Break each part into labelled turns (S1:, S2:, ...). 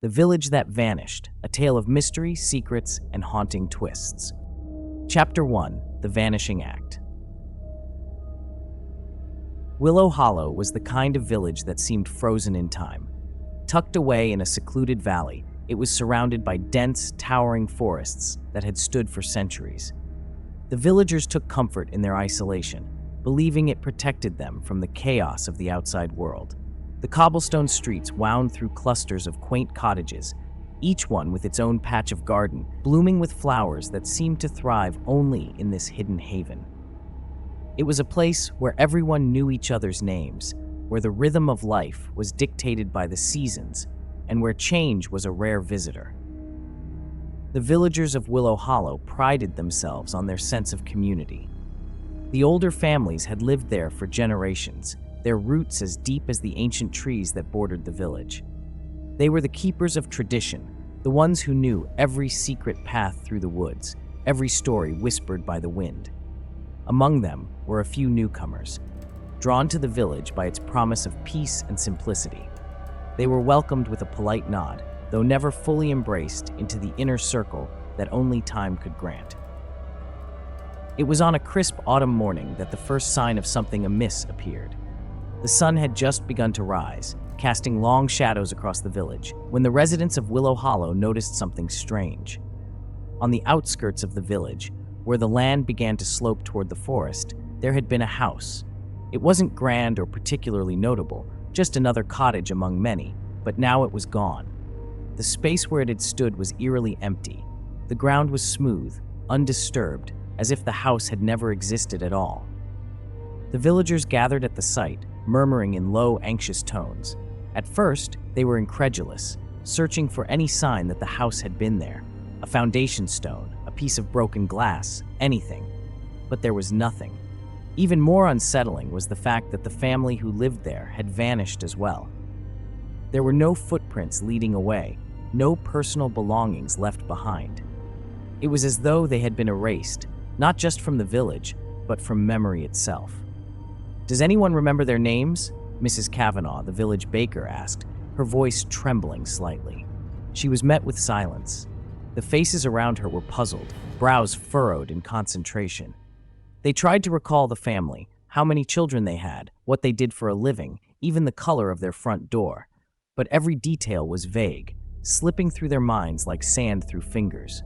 S1: The Village That Vanished, a tale of mystery, secrets, and haunting twists. Chapter 1: The Vanishing Act. Willow Hollow was the kind of village that seemed frozen in time. Tucked away in a secluded valley, it was surrounded by dense, towering forests that had stood for centuries. The villagers took comfort in their isolation, believing it protected them from the chaos of the outside world. The cobblestone streets wound through clusters of quaint cottages, each one with its own patch of garden, blooming with flowers that seemed to thrive only in this hidden haven. It was a place where everyone knew each other's names, where the rhythm of life was dictated by the seasons, and where change was a rare visitor. The villagers of Willow Hollow prided themselves on their sense of community. The older families had lived there for generations, their roots as deep as the ancient trees that bordered the village. They were the keepers of tradition, the ones who knew every secret path through the woods, every story whispered by the wind. Among them were a few newcomers, drawn to the village by its promise of peace and simplicity. They were welcomed with a polite nod, though never fully embraced into the inner circle that only time could grant. It was on a crisp autumn morning that the first sign of something amiss appeared. The sun had just begun to rise, casting long shadows across the village, when the residents of Willow Hollow noticed something strange. On the outskirts of the village, where the land began to slope toward the forest, there had been a house. It wasn't grand or particularly notable, just another cottage among many, but now it was gone. The space where it had stood was eerily empty. The ground was smooth, undisturbed, as if the house had never existed at all. The villagers gathered at the site, murmuring in low, anxious tones. At first, they were incredulous, searching for any sign that the house had been there. A foundation stone, a piece of broken glass, anything. But there was nothing. Even more unsettling was the fact that the family who lived there had vanished as well. There were no footprints leading away, no personal belongings left behind. It was as though they had been erased, not just from the village, but from memory itself. "Does anyone remember their names?" Mrs. Kavanaugh, the village baker, asked, her voice trembling slightly. She was met with silence. The faces around her were puzzled, brows furrowed in concentration. They tried to recall the family, how many children they had, what they did for a living, even the color of their front door. But every detail was vague, slipping through their minds like sand through fingers.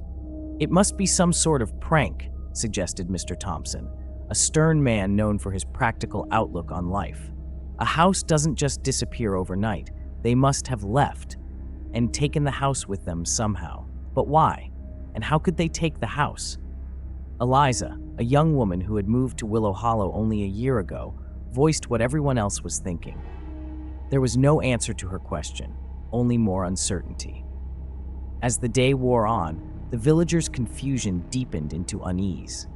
S1: "It must be some sort of prank," suggested Mr. Thompson, a stern man known for his practical outlook on life. "A house doesn't just disappear overnight. They must have left and taken the house with them somehow. But why? And how could they take the house?" Eliza, a young woman who had moved to Willow Hollow only a year ago, voiced what everyone else was thinking. There was no answer to her question, only more uncertainty. As the day wore on, the villagers' confusion deepened into unease.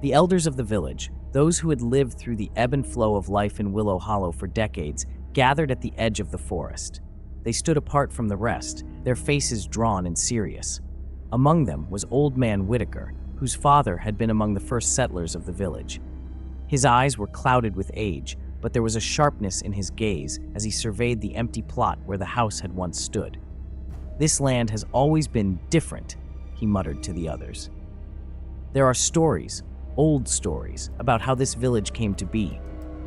S1: The elders of the village, those who had lived through the ebb and flow of life in Willow Hollow for decades, gathered at the edge of the forest. They stood apart from the rest, their faces drawn and serious. Among them was Old Man Whitaker, whose father had been among the first settlers of the village. His eyes were clouded with age, but there was a sharpness in his gaze as he surveyed the empty plot where the house had once stood. "This land has always been different," he muttered to the others. "There are stories, old stories, about how this village came to be.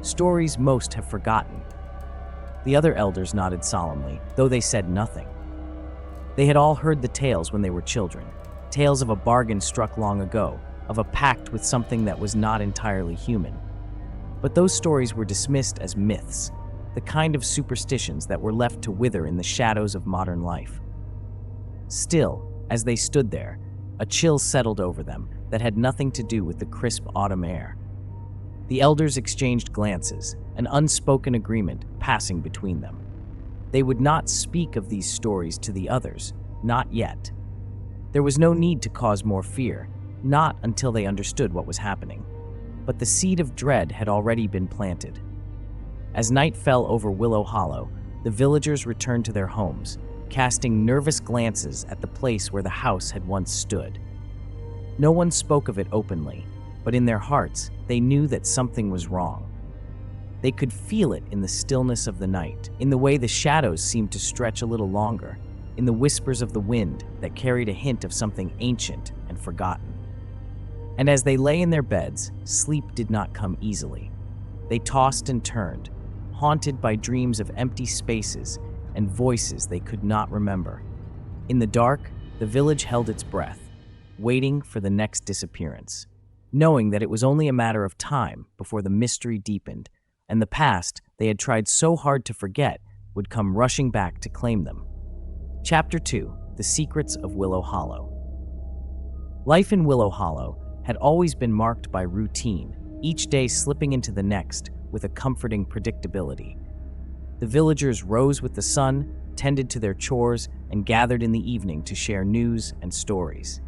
S1: Stories most have forgotten." The other elders nodded solemnly, though they said nothing. They had all heard the tales when they were children, tales of a bargain struck long ago, of a pact with something that was not entirely human. But those stories were dismissed as myths, the kind of superstitions that were left to wither in the shadows of modern life. Still, as they stood there, a chill settled over them that had nothing to do with the crisp autumn air. The elders exchanged glances, an unspoken agreement passing between them. They would not speak of these stories to the others, not yet. There was no need to cause more fear, not until they understood what was happening. But the seed of dread had already been planted. As night fell over Willow Hollow, the villagers returned to their homes, casting nervous glances at the place where the house had once stood. No one spoke of it openly, but in their hearts, they knew that something was wrong. They could feel it in the stillness of the night, in the way the shadows seemed to stretch a little longer, in the whispers of the wind that carried a hint of something ancient and forgotten. And as they lay in their beds, sleep did not come easily. They tossed and turned, haunted by dreams of empty spaces and voices they could not remember. In the dark, the village held its breath, waiting for the next disappearance, knowing that it was only a matter of time before the mystery deepened, and the past they had tried so hard to forget would come rushing back to claim them. Chapter 2: The Secrets of Willow Hollow. Life in Willow Hollow had always been marked by routine, each day slipping into the next with a comforting predictability. The villagers rose with the sun, tended to their chores, and gathered in the evening to share news and stories.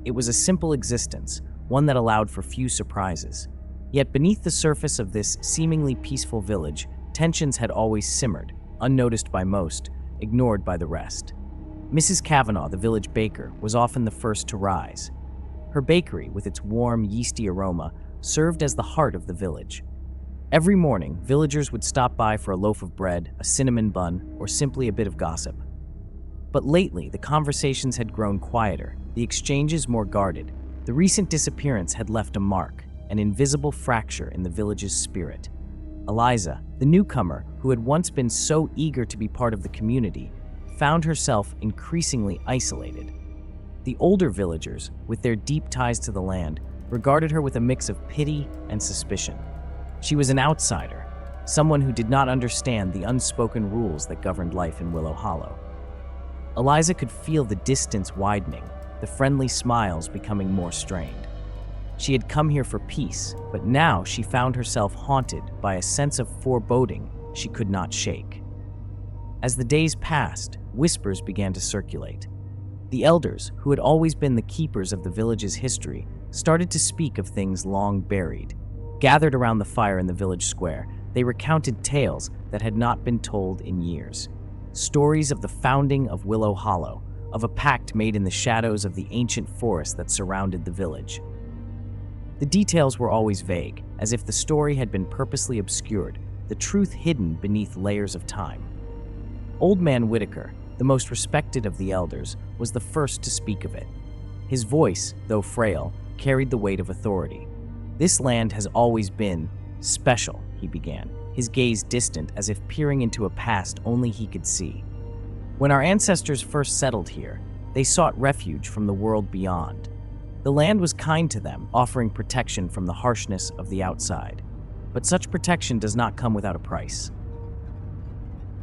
S1: It was a simple existence, one that allowed for few surprises. Yet beneath the surface of this seemingly peaceful village, tensions had always simmered, unnoticed by most, ignored by the rest. Mrs. Kavanaugh, the village baker, was often the first to rise. Her bakery, with its warm, yeasty aroma, served as the heart of the village. Every morning, villagers would stop by for a loaf of bread, a cinnamon bun, or simply a bit of gossip. But lately, the conversations had grown quieter, the exchanges more guarded. The recent disappearance had left a mark, an invisible fracture in the village's spirit. Eliza, the newcomer who had once been so eager to be part of the community, found herself increasingly isolated. The older villagers, with their deep ties to the land, regarded her with a mix of pity and suspicion. She was an outsider, someone who did not understand the unspoken rules that governed life in Willow Hollow. Eliza could feel the distance widening, the friendly smiles becoming more strained. She had come here for peace, but now she found herself haunted by a sense of foreboding she could not shake. As the days passed, whispers began to circulate. The elders, who had always been the keepers of the village's history, started to speak of things long buried. Gathered around the fire in the village square, they recounted tales that had not been told in years. Stories of the founding of Willow Hollow, of a pact made in the shadows of the ancient forest that surrounded the village. The details were always vague, as if the story had been purposely obscured, the truth hidden beneath layers of time. Old Man Whitaker, the most respected of the elders, was the first to speak of it. His voice, though frail, carried the weight of authority. "This land has always been special," he began, his gaze distant as if peering into a past only he could see. "When our ancestors first settled here, they sought refuge from the world beyond. The land was kind to them, offering protection from the harshness of the outside. But such protection does not come without a price."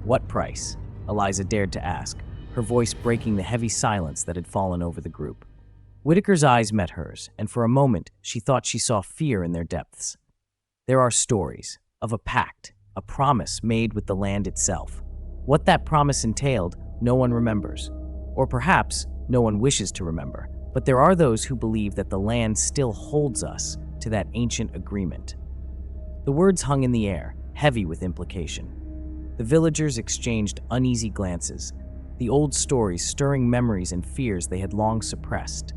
S1: "What price?" Eliza dared to ask, her voice breaking the heavy silence that had fallen over the group. Whitaker's eyes met hers, and for a moment she thought she saw fear in their depths. "There are stories of a pact, a promise made with the land itself. What that promise entailed, no one remembers. Or perhaps no one wishes to remember. But there are those who believe that the land still holds us to that ancient agreement." The words hung in the air, heavy with implication. The villagers exchanged uneasy glances, the old stories stirring memories and fears they had long suppressed.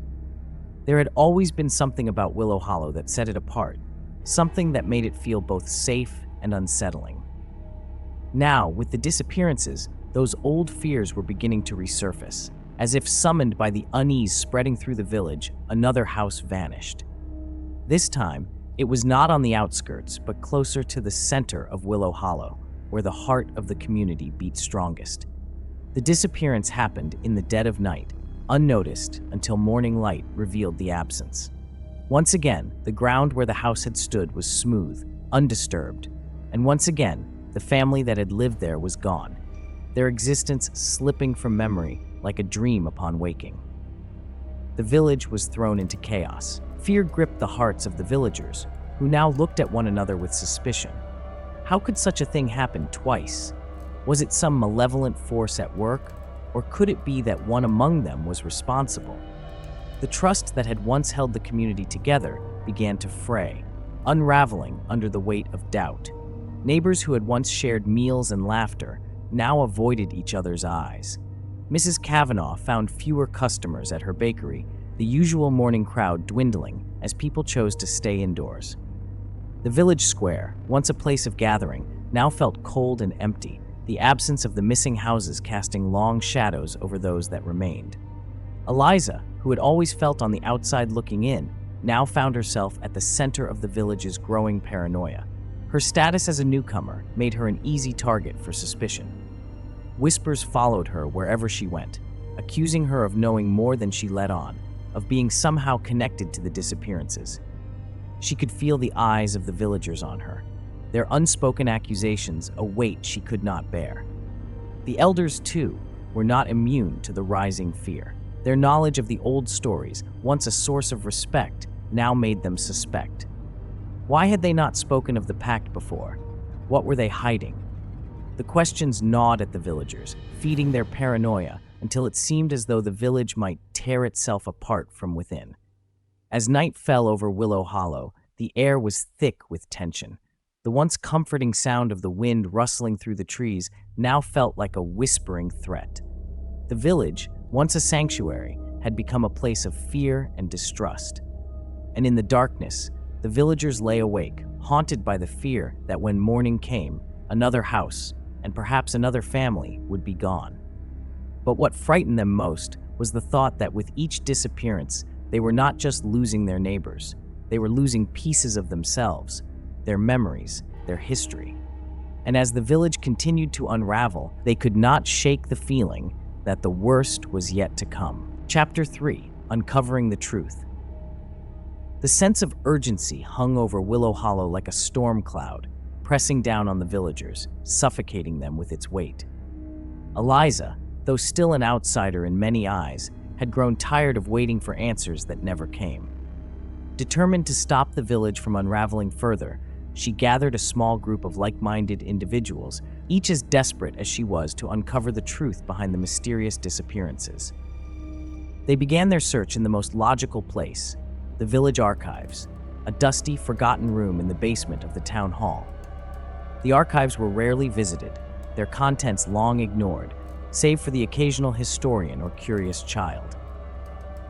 S1: There had always been something about Willow Hollow that set it apart, something that made it feel both safe and unsettling. Now, with the disappearances, those old fears were beginning to resurface. As if summoned by the unease spreading through the village, another house vanished. This time, it was not on the outskirts, but closer to the center of Willow Hollow, where the heart of the community beat strongest. The disappearance happened in the dead of night, unnoticed until morning light revealed the absence. Once again, the ground where the house had stood was smooth, undisturbed, and once again, the family that had lived there was gone, their existence slipping from memory like a dream upon waking. The village was thrown into chaos. Fear gripped the hearts of the villagers, who now looked at one another with suspicion. How could such a thing happen twice? Was it some malevolent force at work, or could it be that one among them was responsible? The trust that had once held the community together began to fray, unraveling under the weight of doubt. Neighbors who had once shared meals and laughter now avoided each other's eyes. Mrs. Kavanaugh found fewer customers at her bakery, the usual morning crowd dwindling as people chose to stay indoors. The village square, once a place of gathering, now felt cold and empty, the absence of the missing houses casting long shadows over those that remained. Eliza, who had always felt on the outside looking in, now found herself at the center of the village's growing paranoia. Her status as a newcomer made her an easy target for suspicion. Whispers followed her wherever she went, accusing her of knowing more than she let on, of being somehow connected to the disappearances. She could feel the eyes of the villagers on her, their unspoken accusations a weight she could not bear. The elders, too, were not immune to the rising fear. Their knowledge of the old stories, once a source of respect, now made them suspect. Why had they not spoken of the pact before? What were they hiding? The questions gnawed at the villagers, feeding their paranoia until it seemed as though the village might tear itself apart from within. As night fell over Willow Hollow, the air was thick with tension. The once comforting sound of the wind rustling through the trees now felt like a whispering threat. The village, once a sanctuary, had become a place of fear and distrust. And in the darkness, the villagers lay awake, haunted by the fear that when morning came, another house, and perhaps another family, would be gone. But what frightened them most was the thought that with each disappearance, they were not just losing their neighbors, they were losing pieces of themselves, their memories, their history. And as the village continued to unravel, they could not shake the feeling that the worst was yet to come. Chapter 3: Uncovering the Truth. The sense of urgency hung over Willow Hollow like a storm cloud, pressing down on the villagers, suffocating them with its weight. Eliza, though still an outsider in many eyes, had grown tired of waiting for answers that never came. Determined to stop the village from unraveling further, she gathered a small group of like-minded individuals, each as desperate as she was to uncover the truth behind the mysterious disappearances. They began their search in the most logical place, the village archives, a dusty, forgotten room in the basement of the town hall. The archives were rarely visited, their contents long ignored, save for the occasional historian or curious child.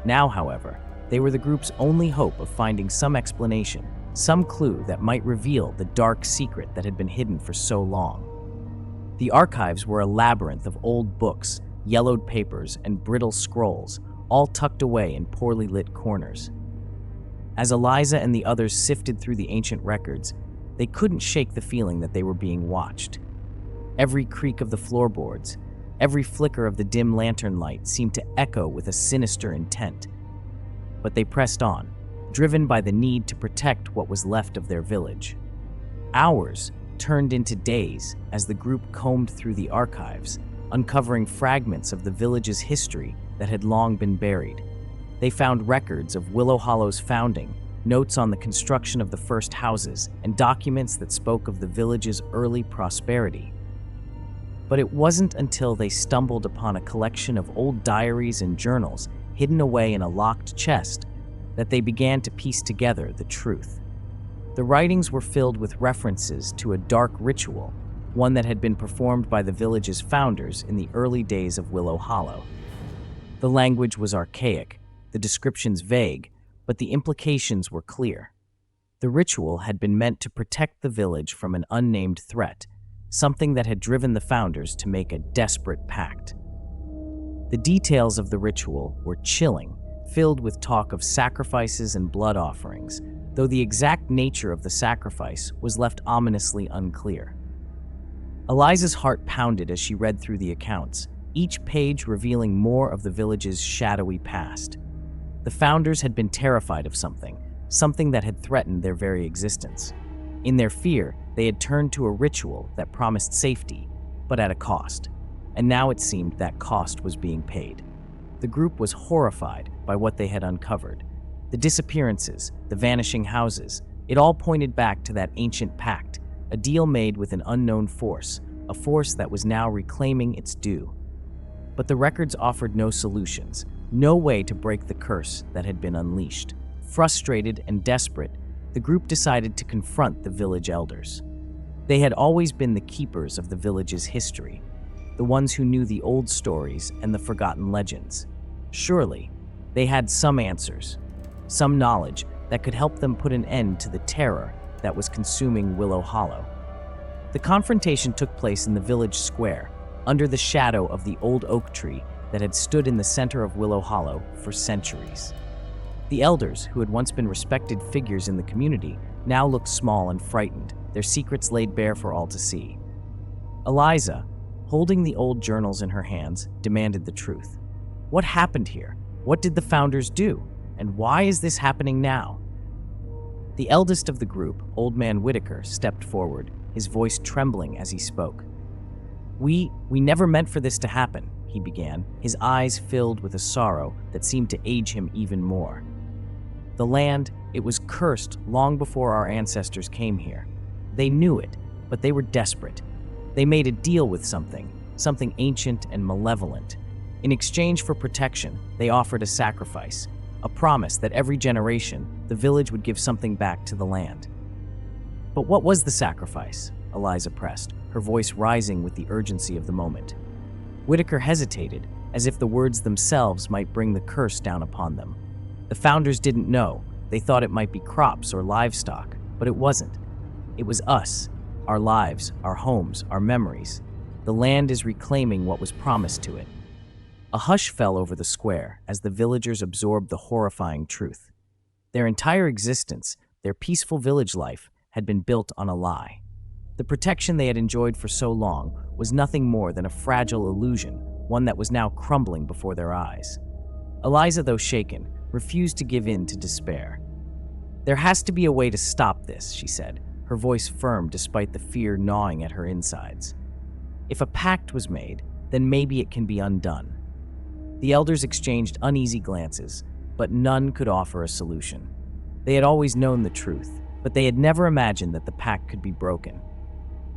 S1: Now, however, they were the group's only hope of finding some explanation, some clue that might reveal the dark secret that had been hidden for so long. The archives were a labyrinth of old books, yellowed papers, and brittle scrolls, all tucked away in poorly lit corners. As Eliza and the others sifted through the ancient records, they couldn't shake the feeling that they were being watched. Every creak of the floorboards, every flicker of the dim lantern light seemed to echo with a sinister intent. But they pressed on, driven by the need to protect what was left of their village. Hours turned into days as the group combed through the archives, uncovering fragments of the village's history that had long been buried. They found records of Willow Hollow's founding, notes on the construction of the first houses, and documents that spoke of the village's early prosperity. But it wasn't until they stumbled upon a collection of old diaries and journals hidden away in a locked chest that they began to piece together the truth. The writings were filled with references to a dark ritual, one that had been performed by the village's founders in the early days of Willow Hollow. The language was archaic, the descriptions vague, but the implications were clear. The ritual had been meant to protect the village from an unnamed threat, something that had driven the founders to make a desperate pact. The details of the ritual were chilling, filled with talk of sacrifices and blood offerings, though the exact nature of the sacrifice was left ominously unclear. Eliza's heart pounded as she read through the accounts, each page revealing more of the village's shadowy past. The founders had been terrified of something that had threatened their very existence. In their fear, they had turned to a ritual that promised safety, but at a cost. And now it seemed that cost was being paid. The group was horrified by what they had uncovered. The disappearances, the vanishing houses, it all pointed back to that ancient pact, a deal made with an unknown force, a force that was now reclaiming its due. But the records offered no solutions, no way to break the curse that had been unleashed. Frustrated and desperate, the group decided to confront the village elders. They had always been the keepers of the village's history, the ones who knew the old stories and the forgotten legends. Surely, they had some answers, some knowledge that could help them put an end to the terror that was consuming Willow Hollow. The confrontation took place in the village square, under the shadow of the old oak tree that had stood in the center of Willow Hollow for centuries. The elders, who had once been respected figures in the community, now looked small and frightened, their secrets laid bare for all to see. Eliza, holding the old journals in her hands, demanded the truth. What happened here? What did the founders do? And why is this happening now? The eldest of the group, Old Man Whitaker, stepped forward, his voice trembling as he spoke. We never meant for this to happen, he began, his eyes filled with a sorrow that seemed to age him even more. The land, it was cursed long before our ancestors came here. They knew it, but they were desperate. They made a deal with something ancient and malevolent. In exchange for protection, they offered a sacrifice, a promise that every generation, the village would give something back to the land. But what was the sacrifice? Eliza pressed, her voice rising with the urgency of the moment. Whitaker hesitated, as if the words themselves might bring the curse down upon them. The founders didn't know. They thought it might be crops or livestock, but it wasn't. It was us, our lives, our homes, our memories. The land is reclaiming what was promised to it. A hush fell over the square as the villagers absorbed the horrifying truth. Their entire existence, their peaceful village life, had been built on a lie. The protection they had enjoyed for so long was nothing more than a fragile illusion, one that was now crumbling before their eyes. Eliza, though shaken, refused to give in to despair. There has to be a way to stop this, she said, her voice firm despite the fear gnawing at her insides. If a pact was made, then maybe it can be undone. The elders exchanged uneasy glances, but none could offer a solution. They had always known the truth, but they had never imagined that the pact could be broken.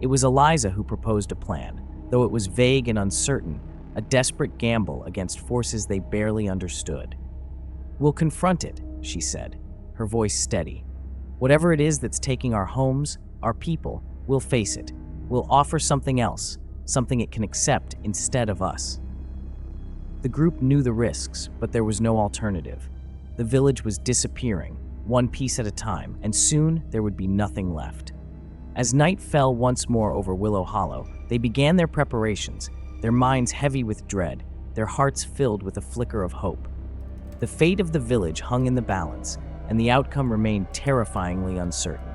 S1: It was Eliza who proposed a plan, though it was vague and uncertain, a desperate gamble against forces they barely understood. "We'll confront it," she said, her voice steady. "Whatever it is that's taking our homes, our people, we'll face it. We'll offer something else, something it can accept instead of us." The group knew the risks, but there was no alternative. The village was disappearing, one piece at a time, and soon there would be nothing left. As night fell once more over Willow Hollow, they began their preparations, their minds heavy with dread, their hearts filled with a flicker of hope. The fate of the village hung in the balance, and the outcome remained terrifyingly uncertain.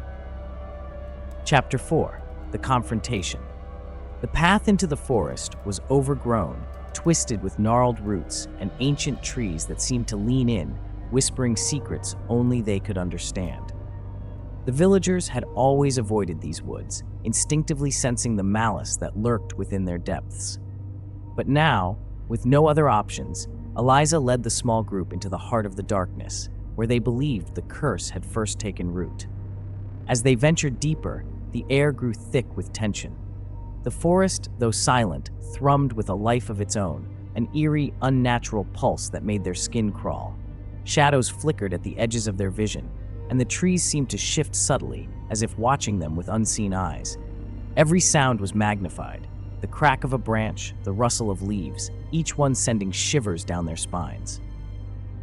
S1: Chapter 4: The Confrontation. The path into the forest was overgrown, twisted with gnarled roots and ancient trees that seemed to lean in, whispering secrets only they could understand. The villagers had always avoided these woods, instinctively sensing the malice that lurked within their depths. But now, with no other options, Eliza led the small group into the heart of the darkness, where they believed the curse had first taken root. As they ventured deeper, the air grew thick with tension. The forest, though silent, thrummed with a life of its own, an eerie, unnatural pulse that made their skin crawl. Shadows flickered at the edges of their vision, and the trees seemed to shift subtly, as if watching them with unseen eyes. Every sound was magnified, the crack of a branch, the rustle of leaves, each one sending shivers down their spines.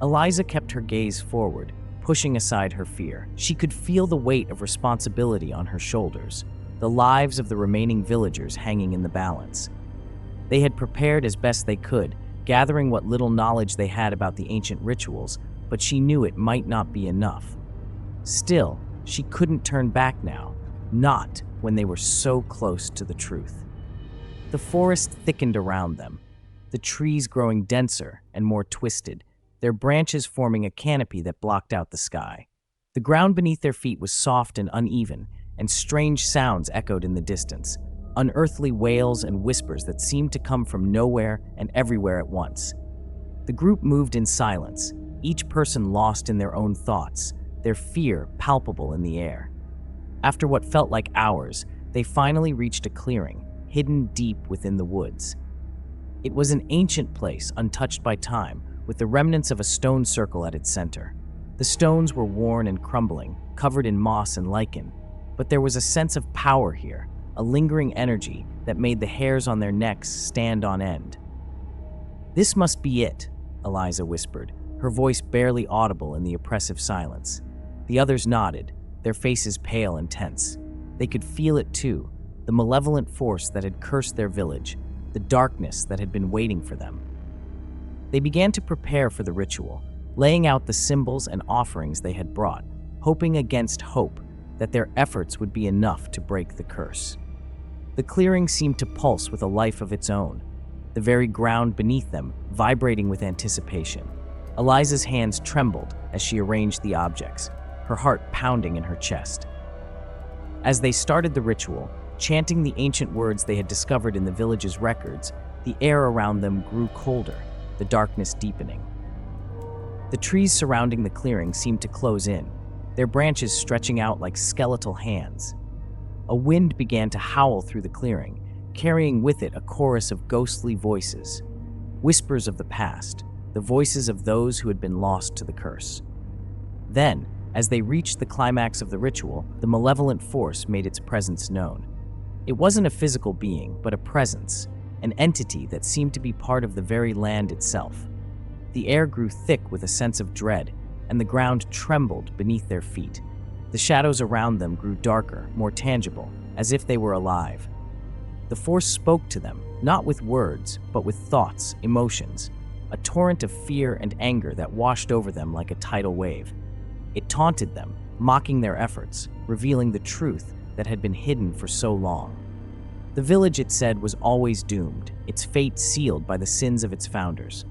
S1: Eliza kept her gaze forward, pushing aside her fear. She could feel the weight of responsibility on her shoulders, the lives of the remaining villagers hanging in the balance. They had prepared as best they could, gathering what little knowledge they had about the ancient rituals, but she knew it might not be enough. Still, she couldn't turn back now, not when they were so close to the truth. The forest thickened around them, the trees growing denser and more twisted, their branches forming a canopy that blocked out the sky. The ground beneath their feet was soft and uneven, and strange sounds echoed in the distance, unearthly wails and whispers that seemed to come from nowhere and everywhere at once. The group moved in silence, each person lost in their own thoughts, their fear palpable in the air. After what felt like hours, they finally reached a clearing, hidden deep within the woods. It was an ancient place untouched by time, with the remnants of a stone circle at its center. The stones were worn and crumbling, covered in moss and lichen, but there was a sense of power here, a lingering energy that made the hairs on their necks stand on end. "This must be it," Eliza whispered, her voice barely audible in the oppressive silence. The others nodded, their faces pale and tense. They could feel it too, the malevolent force that had cursed their village, the darkness that had been waiting for them. They began to prepare for the ritual, laying out the symbols and offerings they had brought, hoping against hope that their efforts would be enough to break the curse. The clearing seemed to pulse with a life of its own, the very ground beneath them vibrating with anticipation. Eliza's hands trembled as she arranged the objects, her heart pounding in her chest. As they started the ritual, chanting the ancient words they had discovered in the village's records, the air around them grew colder, the darkness deepening. The trees surrounding the clearing seemed to close in, their branches stretching out like skeletal hands. A wind began to howl through the clearing, carrying with it a chorus of ghostly voices, whispers of the past, the voices of those who had been lost to the curse. Then, as they reached the climax of the ritual, the malevolent force made its presence known. It wasn't a physical being, but a presence, an entity that seemed to be part of the very land itself. The air grew thick with a sense of dread, and the ground trembled beneath their feet. The shadows around them grew darker, more tangible, as if they were alive. The force spoke to them, not with words, but with thoughts, emotions, a torrent of fear and anger that washed over them like a tidal wave. It taunted them, mocking their efforts, revealing the truth that had been hidden for so long. The village, it said, was always doomed, its fate sealed by the sins of its founders.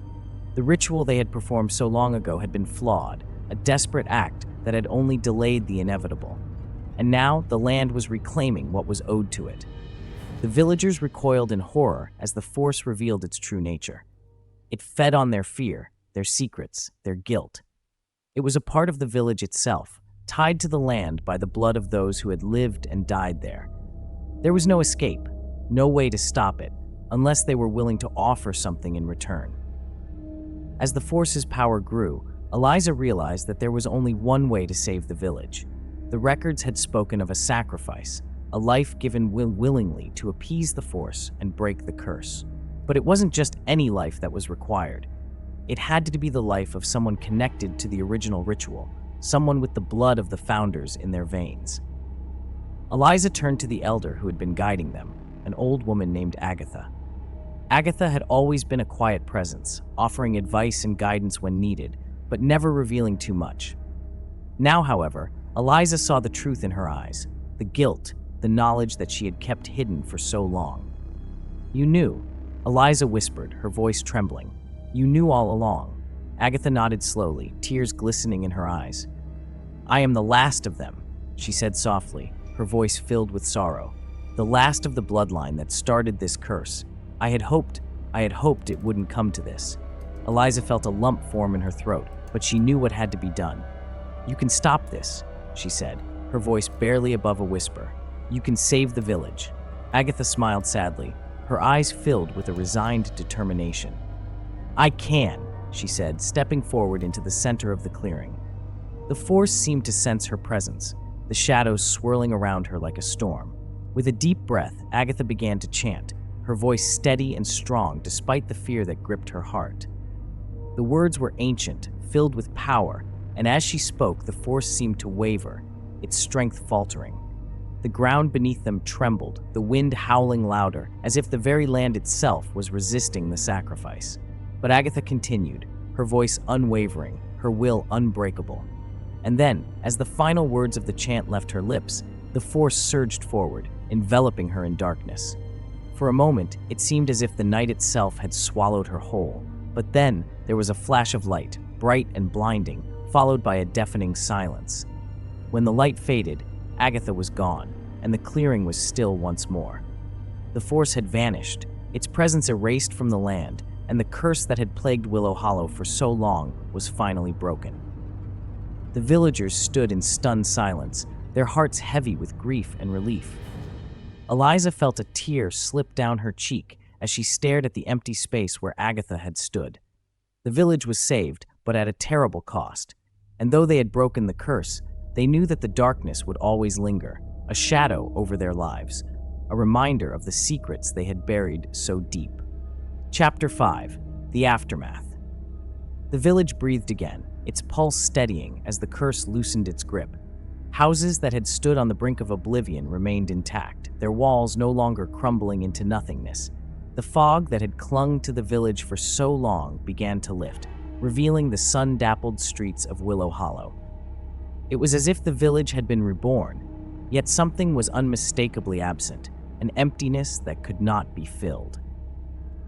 S1: The ritual they had performed so long ago had been flawed, a desperate act that had only delayed the inevitable. And now the land was reclaiming what was owed to it. The villagers recoiled in horror as the force revealed its true nature. It fed on their fear, their secrets, their guilt. It was a part of the village itself, tied to the land by the blood of those who had lived and died there. There was no escape, no way to stop it, unless they were willing to offer something in return. As the force's power grew, Eliza realized that there was only one way to save the village. The records had spoken of a sacrifice, a life given willingly to appease the force and break the curse. But it wasn't just any life that was required. It had to be the life of someone connected to the original ritual, someone with the blood of the founders in their veins. Eliza turned to the elder who had been guiding them, an old woman named Agatha. Agatha had always been a quiet presence, offering advice and guidance when needed, but never revealing too much. Now, however, Eliza saw the truth in her eyes, the guilt, the knowledge that she had kept hidden for so long. "You knew," Eliza whispered, her voice trembling. "You knew all along." Agatha nodded slowly, tears glistening in her eyes. "I am the last of them," she said softly, her voice filled with sorrow. "The last of the bloodline that started this curse. I had hoped it wouldn't come to this." Eliza felt a lump form in her throat, but she knew what had to be done. "You can stop this," she said, her voice barely above a whisper. "You can save the village." Agatha smiled sadly, her eyes filled with a resigned determination. "I can," she said, stepping forward into the center of the clearing. The force seemed to sense her presence, the shadows swirling around her like a storm. With a deep breath, Agatha began to chant, her voice steady and strong despite the fear that gripped her heart. The words were ancient, filled with power, and as she spoke, the force seemed to waver, its strength faltering. The ground beneath them trembled, the wind howling louder, as if the very land itself was resisting the sacrifice. But Agatha continued, her voice unwavering, her will unbreakable. And then, as the final words of the chant left her lips, the force surged forward, enveloping her in darkness. For a moment, it seemed as if the night itself had swallowed her whole. But then, there was a flash of light, bright and blinding, followed by a deafening silence. When the light faded, Agatha was gone, and the clearing was still once more. The force had vanished, its presence erased from the land, and the curse that had plagued Willow Hollow for so long was finally broken. The villagers stood in stunned silence, their hearts heavy with grief and relief. Eliza felt a tear slip down her cheek as she stared at the empty space where Agatha had stood. The village was saved, but at a terrible cost, and though they had broken the curse, they knew that the darkness would always linger, a shadow over their lives, a reminder of the secrets they had buried so deep. Chapter 5: The Aftermath. The village breathed again, its pulse steadying as the curse loosened its grip. Houses that had stood on the brink of oblivion remained intact, their walls no longer crumbling into nothingness. The fog that had clung to the village for so long began to lift, revealing the sun-dappled streets of Willow Hollow. It was as if the village had been reborn, yet something was unmistakably absent, an emptiness that could not be filled.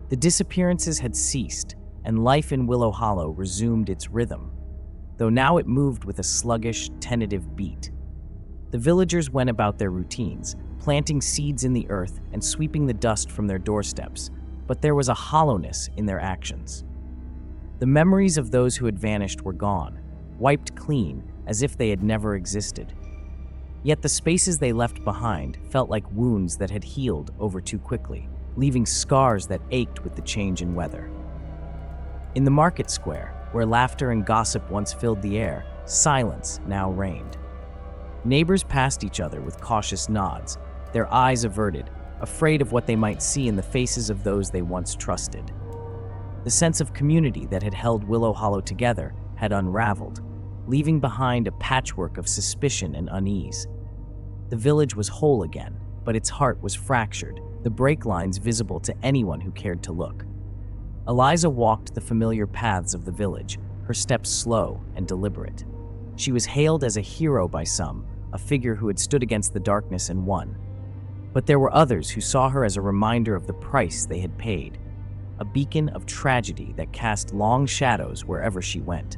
S1: The disappearances had ceased, and life in Willow Hollow resumed its rhythm, though now it moved with a sluggish, tentative beat. The villagers went about their routines, planting seeds in the earth and sweeping the dust from their doorsteps, but there was a hollowness in their actions. The memories of those who had vanished were gone, wiped clean as if they had never existed. Yet the spaces they left behind felt like wounds that had healed over too quickly, leaving scars that ached with the change in weather. In the market square, where laughter and gossip once filled the air, silence now reigned. Neighbors passed each other with cautious nods, their eyes averted, afraid of what they might see in the faces of those they once trusted. The sense of community that had held Willow Hollow together had unraveled, leaving behind a patchwork of suspicion and unease. The village was whole again, but its heart was fractured, the break lines visible to anyone who cared to look. Eliza walked the familiar paths of the village, her steps slow and deliberate. She was hailed as a hero by some, a figure who had stood against the darkness and won. But there were others who saw her as a reminder of the price they had paid, a beacon of tragedy that cast long shadows wherever she went.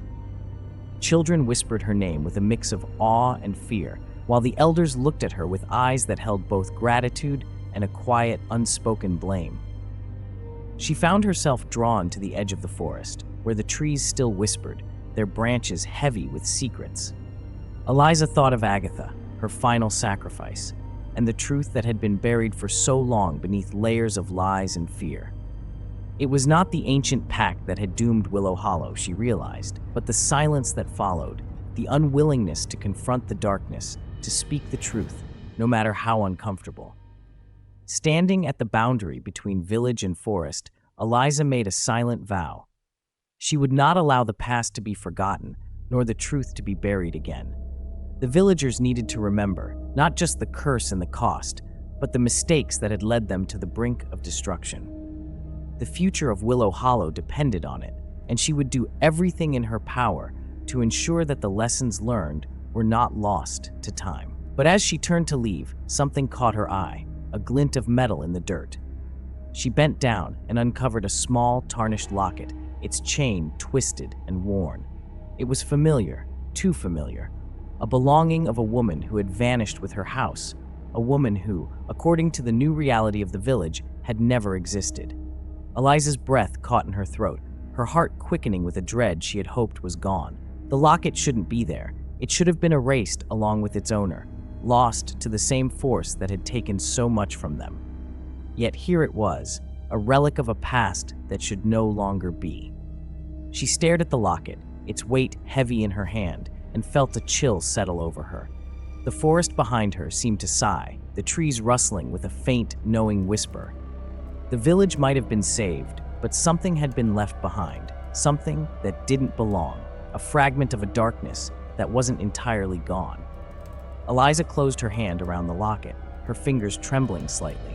S1: Children whispered her name with a mix of awe and fear, while the elders looked at her with eyes that held both gratitude and a quiet, unspoken blame. She found herself drawn to the edge of the forest, where the trees still whispered, their branches heavy with secrets. Eliza thought of Agatha, her final sacrifice, and the truth that had been buried for so long beneath layers of lies and fear. It was not the ancient pact that had doomed Willow Hollow, she realized, but the silence that followed, the unwillingness to confront the darkness, to speak the truth, no matter how uncomfortable. Standing at the boundary between village and forest, Eliza made a silent vow. She would not allow the past to be forgotten, nor the truth to be buried again. The villagers needed to remember, not just the curse and the cost, but the mistakes that had led them to the brink of destruction. The future of Willow Hollow depended on it, and she would do everything in her power to ensure that the lessons learned were not lost to time. But as she turned to leave, something caught her eye, a glint of metal in the dirt. She bent down and uncovered a small, tarnished locket, its chain twisted and worn. It was familiar, too familiar, a belonging of a woman who had vanished with her house, a woman who, according to the new reality of the village, had never existed. Eliza's breath caught in her throat, her heart quickening with a dread she had hoped was gone. The locket shouldn't be there. It should have been erased along with its owner, lost to the same force that had taken so much from them. Yet here it was, a relic of a past that should no longer be. She stared at the locket, its weight heavy in her hand, and felt a chill settle over her. The forest behind her seemed to sigh, the trees rustling with a faint, knowing whisper. The village might have been saved, but something had been left behind, something that didn't belong, a fragment of a darkness that wasn't entirely gone. Eliza closed her hand around the locket, her fingers trembling slightly.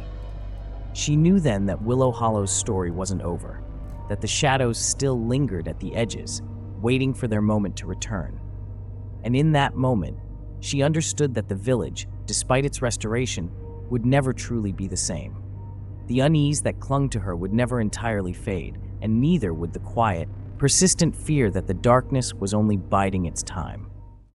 S1: She knew then that Willow Hollow's story wasn't over, that the shadows still lingered at the edges, waiting for their moment to return. And in that moment, she understood that the village, despite its restoration, would never truly be the same. The unease that clung to her would never entirely fade, and neither would the quiet, persistent fear that the darkness was only biding its time.